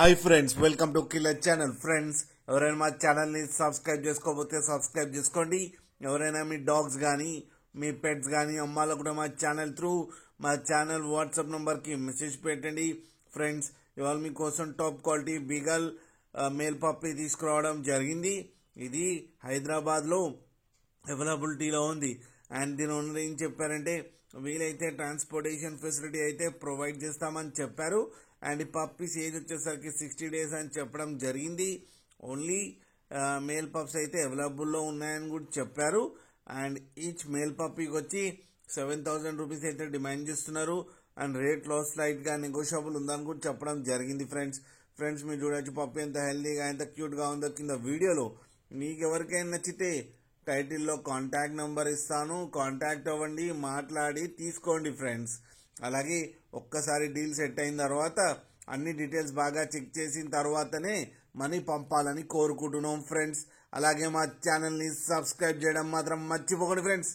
Hi friends, welcome to killer channel. Friends, ఎవరైనా మా ఛానల్ని సబ్స్క్రైబ్ చేసుకోకపోతే సబ్స్క్రైబ్ చేసుకోండి. ఎవరైనా మీ డాగ్స్ కానీ మీ పెట్స్ కానీ అమ్మాలనుకుంటే మా ఛానల్ త్రూ మా ఛానల్ వాట్సాప్ నెంబర్కి మెసేజ్ పెట్టండి. ఫ్రెండ్స్, ఇవాళ మీకోసం top quality beagle male puppy తీసుకురావడం జరిగింది. ఇది హైదరాబాద్లో అవైలబిలిటీలో ఉంది. అండ్ దీని ఓనర్ ఏం చెప్పారంటే, వీలైతే ట్రాన్స్పోర్టేషన్ ఫెసిలిటీ అయితే ప్రొవైడ్ చేస్తామని చెప్పారు. అండ్ ఈ పప్పీస్ ఏజ్ వచ్చేసరికి 60 days అని చెప్పడం జరిగింది. ఓన్లీ మేల్ పప్స్ అయితే అవైలబుల్లో ఉన్నాయని కూడా చెప్పారు. అండ్ ఈచ్ మేల్ పప్పీకి వచ్చి 7,000 రూపీస్ అయితే డిమాండ్ చేస్తున్నారు. అండ్ రేట్ లో స్లైట్గా నెగోషియబుల్ ఉందని కూడా చెప్పడం జరిగింది. ఫ్రెండ్స్ మీరు చూడొచ్చు పప్పి ఎంత హెల్దీగా ఎంత క్యూట్గా ఉందో కింద వీడియోలో. మీకు ఎవరికైనా నచ్చితే టైటిల్లో కాంటాక్ట్ నెంబర్ ఇస్తాను, కాంటాక్ట్ అవ్వండి, మాట్లాడి తీసుకోండి ఫ్రెండ్స్. అలాగే ఒక్కసారి డీల్ సెట్ అయిన తర్వాత అన్ని డీటెయిల్స్ బాగా చెక్ చేసిన తర్వాతనే మనీ పంపాలని కోరుకుంటున్నాం ఫ్రెండ్స్. అలాగే మా ఛానల్ని సబ్స్క్రైబ్ చేయడం మాత్రం మర్చిపోకండి ఫ్రెండ్స్.